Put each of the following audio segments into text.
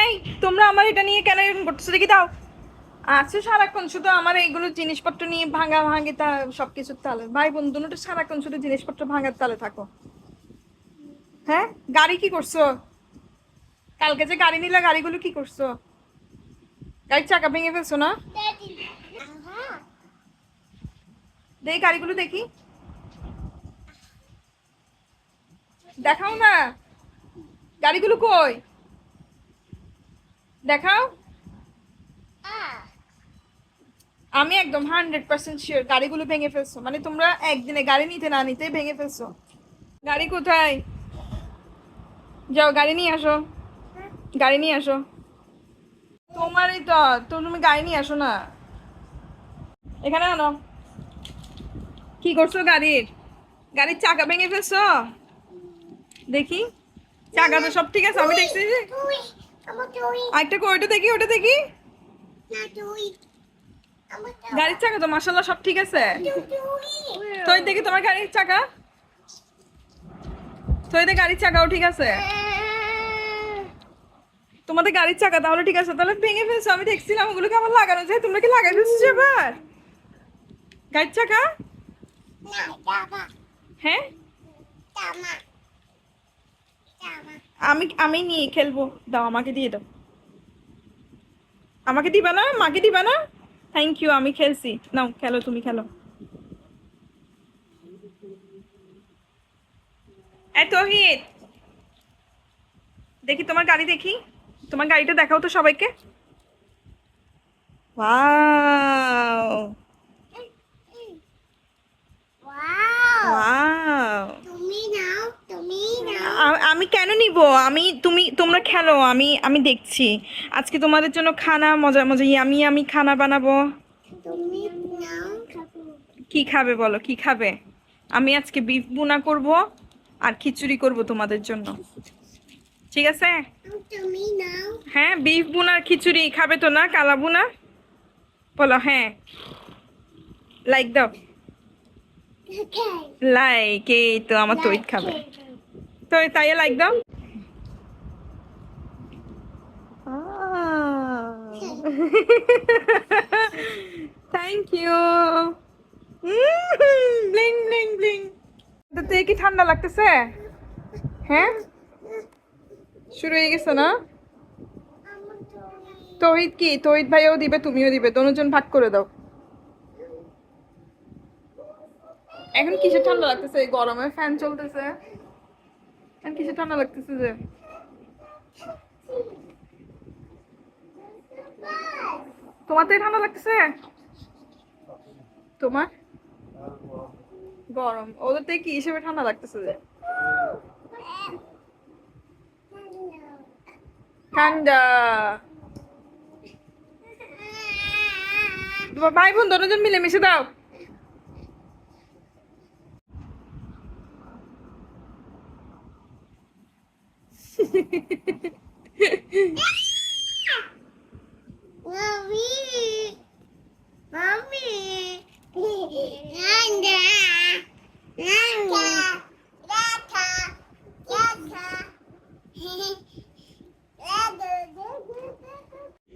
এই তোমরা আমার এটা নিয়ে কেন এরকম করতেছো দেখি দাও। আচ্ছা সারাক্ষণ শুধু আমার এইগুলো জিনিসপত্র নিয়ে ভাঙা ভাঙি তা সবকিছুর তালে ভাই বোন দুটো সারাক্ষণ শুধু জিনিসপত্র ভাঙার তালে থাকো। হ্যাঁ গাড়ি কি করছো? কালকে যে গাড়ি নিলে গাড়িগুলো কি করছো? গাড়ির চাকা ভেঙে ফেলছো না? দেখি গাড়িগুলো দেখি, দেখাও না গাড়িগুলো কই, দেখাও। আমি একদম 100% শিওর গাড়িগুলো ভেঙে ফেলছো, মানে তোমরা একদিনে গাড়ি নিতে না নিতে ভেঙে ফেলছো। গাড়ি কোথায়? যাও গাড়ি নিয়ে আসো, গাড়ি নিয়ে আসো। তোমারই তো, তো তুমি গাড়ি নিয়ে আসো না, এখানে আনো। কি করছো গাড়ির? গাড়ির চাকা ভেঙে ফেলছো? দেখি চাকা তো সব ঠিক আছে, আমি দেখছি যে আরেকটা কই, ওটা দেখি, ওটা দেখি। গাড়ির চাকা তো মাশাআল্লাহ সব ঠিক আছে। তো দেখি তোমার গাড়ির চাকা, তো এতে গাড়ির চাকাও ঠিক আছে। তোমাদের গাড়ির চাকা তাহলে ঠিক আছে, তাহলে ভেঙে ফেলছো, আমি দেখছিলাম ওগুলোকে আমার লাগানো যায়, তোমরা কি লাগাই ফেলছো এবার গাড়ির চাকা? হ্যাঁ আমি আমি নিয়ে খেলবো, দাও আমাকে দিয়ে দাও। আমাকে দিবা না, মাকে দিবা না? থ্যাংক ইউ, আমি খেলছি, নাও খেলো, তুমি খেলো। এই তৌহিদ, দেখি তোমার গাড়ি দেখি, তোমার গাড়িটা দেখাও তো সবাইকে। ওয়াও ওয়াও, আমি কেন নিব? আমি তুমি তোমরা খেলো, আমি আমি দেখছি। আজকে তোমাদের জন্য খানা মজা মজা ইয়ামি আমি খানা বানাবো। কি খাবে বলো, কি খাবে? আমি আজকে বিফ বুনা করব আর খিচুড়ি করব তোমাদের জন্য, ঠিক আছে? হ্যাঁ বিফ বুনা আর খিচুড়ি খাবে তো না, কালা বুনা বলো হ্যাঁ। লাইক দাও, লাইক, এই তো আমার তৈরি খাবে, তো তাই লাইক দাও। Thank you. Bling bling bling. তো কি ঠান্ডা লাগতেছে? হ্যাঁ শুরু হয়ে গেছে না? তহিদ কি, তহিদ ভাইও দিবে তুমিও দিবে, দুজন ভাগ করে দাও। এখন কিসে ঠান্ডা লাগতেছে? গরমে ফ্যান চলতেছে, এখন কিসে ঠান্ডা লাগতেছে যে? তোমার তো ঠান্ডা লাগতেছে, তোমার গরম, ওদের থেকে কি হিসেবে ঠান্ডা লাগতেছে যে? ঠান্ডা। তোমার ভাই বোন দুজন মিলে মিশে দাও।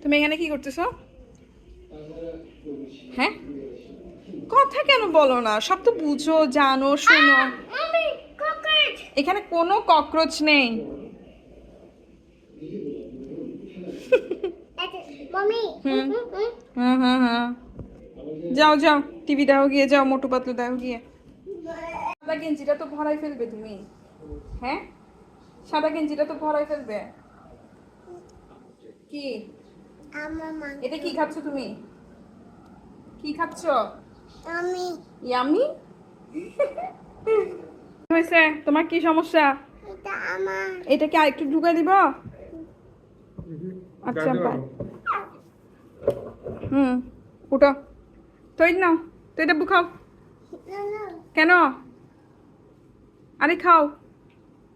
তুমি এখানে কি করতেছো? হ্যাঁ কথা কেন বলো না, সব তো বুঝো জানো শোনো। এখানে কোনো ককরোচ নেই। হ্যাঁ হ্যাঁ হ্যাঁ, যাও যাও টিভি দেখো গিয়ে, যাও মোটু পাতলু দেখো গিয়ে। সাদা গেঞ্জিটা তো ভরাই ফেলবে তুমি, হ্যাঁ সাদা গেঞ্জিটা তো ভরাই ফেলবে। কি এটা কি খাচ্ছ তুমি? কি খাচ্ছ? ইয়ামি। হয়েছে তোমার কি সমস্যা? এটা কি আরেকটু ঢুকাই দিব? আচ্ছা বাই। উঠো, তুই নাও, তুই এটা খাও। কেন? আরে খাও।